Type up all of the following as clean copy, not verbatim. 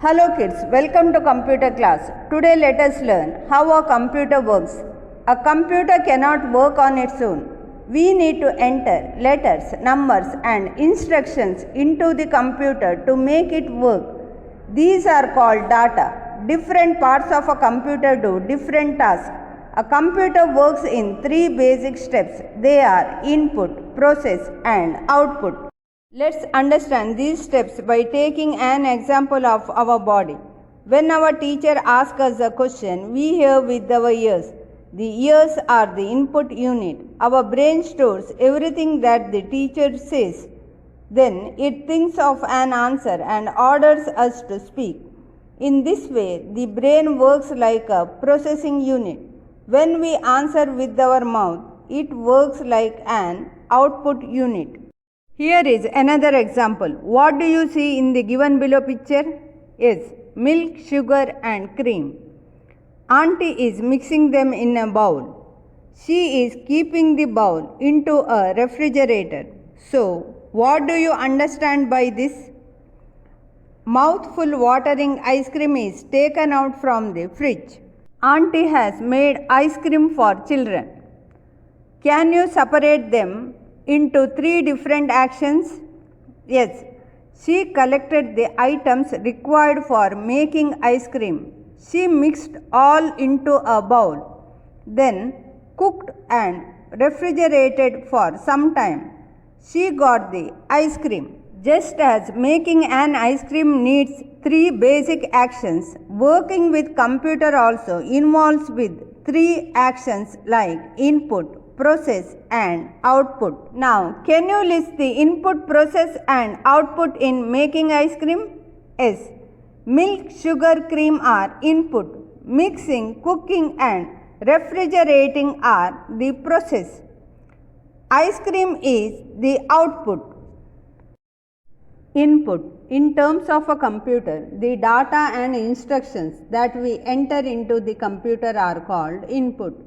Hello kids, welcome to computer class. Today let us learn how a computer works. A computer cannot work on its own. We need to enter letters, numbers and instructions into the computer to make it work. These are called data. Different parts of a computer do different tasks. A computer works in three basic steps. They are input, process and output. Let's understand these steps by taking an example of our body. When our teacher asks us a question, we hear with our ears. The ears are the input unit. Our brain stores everything that the teacher says. Then it thinks of an answer and orders us to speak. In this way, the brain works like a processing unit. When we answer with our mouth, it works like an output unit. Here is another example. What do you see in the given below picture? Yes, milk, sugar and cream. Auntie is mixing them in a bowl. She is keeping the bowl into a refrigerator. So, what do you understand by this? Mouthful watering ice cream is taken out from the fridge. Auntie has made ice cream for children. Can you separate them into three different actions? Yes, she collected the items required for making ice cream. She mixed all into a bowl, then cooked and refrigerated for some time. She got the ice cream. Just as making an ice cream needs three basic actions, working with computer also involves with three actions like input, process and output. Now, can you list the input, process and output in making ice cream? Yes. Milk, sugar, cream are input. Mixing, cooking and refrigerating are the process. Ice cream is the output. Input. In terms of a computer, the data and instructions that we enter into the computer are called input.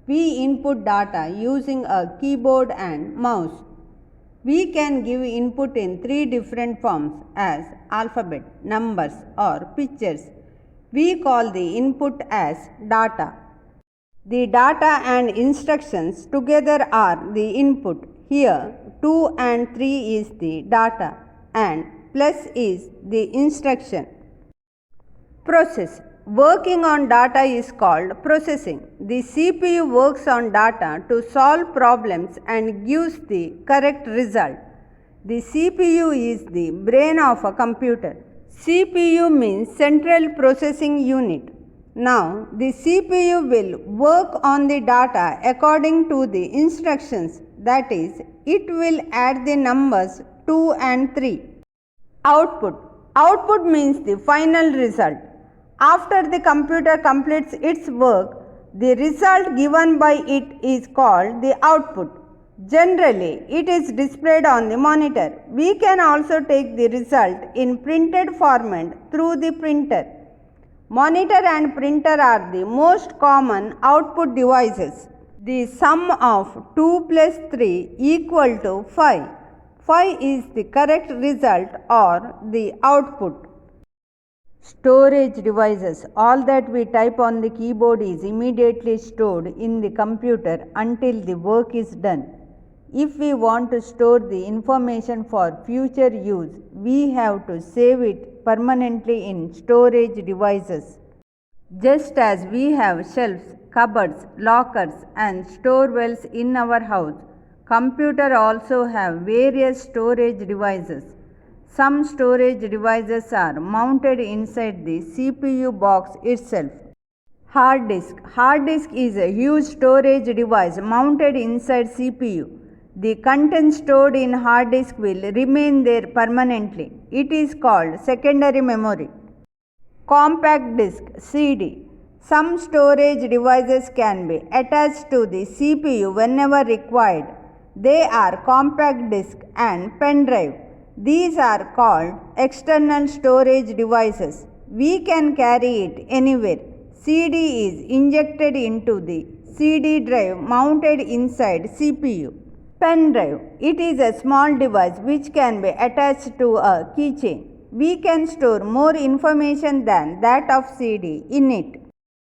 We input data using a keyboard and mouse. We can give input in three different forms as alphabet, numbers or pictures. We call the input as data. The data and instructions together are the input. Here 2 and 3 is the data and plus is the instruction. Process. Working on data is called processing. The CPU works on data to solve problems and gives the correct result. The CPU is the brain of a computer. CPU means Central Processing Unit. Now, the CPU will work on the data according to the instructions. That is, it will add the numbers 2 and 3. Output. Output means the final result. After the computer completes its work, the result given by it is called the output. Generally, it is displayed on the monitor. We can also take the result in printed format through the printer. Monitor and printer are the most common output devices. The sum of 2 plus 3 equal to 5. 5 is the correct result or the output. Storage devices. All that we type on the keyboard is immediately stored in the computer until the work is done. If we want to store the information for future use, we have to save it permanently in storage devices. Just as we have shelves, cupboards, lockers and store wells in our house, computer also have various storage devices. Some storage devices are mounted inside the CPU box itself. Hard disk. Hard disk is a huge storage device mounted inside CPU. The content stored in hard disk will remain there permanently. It is called secondary memory. Compact disk (CD). Some storage devices can be attached to the CPU whenever required. They are compact disk and pen drive. These are called external storage devices. We can carry it anywhere. CD is injected into the CD drive mounted inside CPU. Pen drive. It is a small device which can be attached to a keychain. We can store more information than that of CD in it.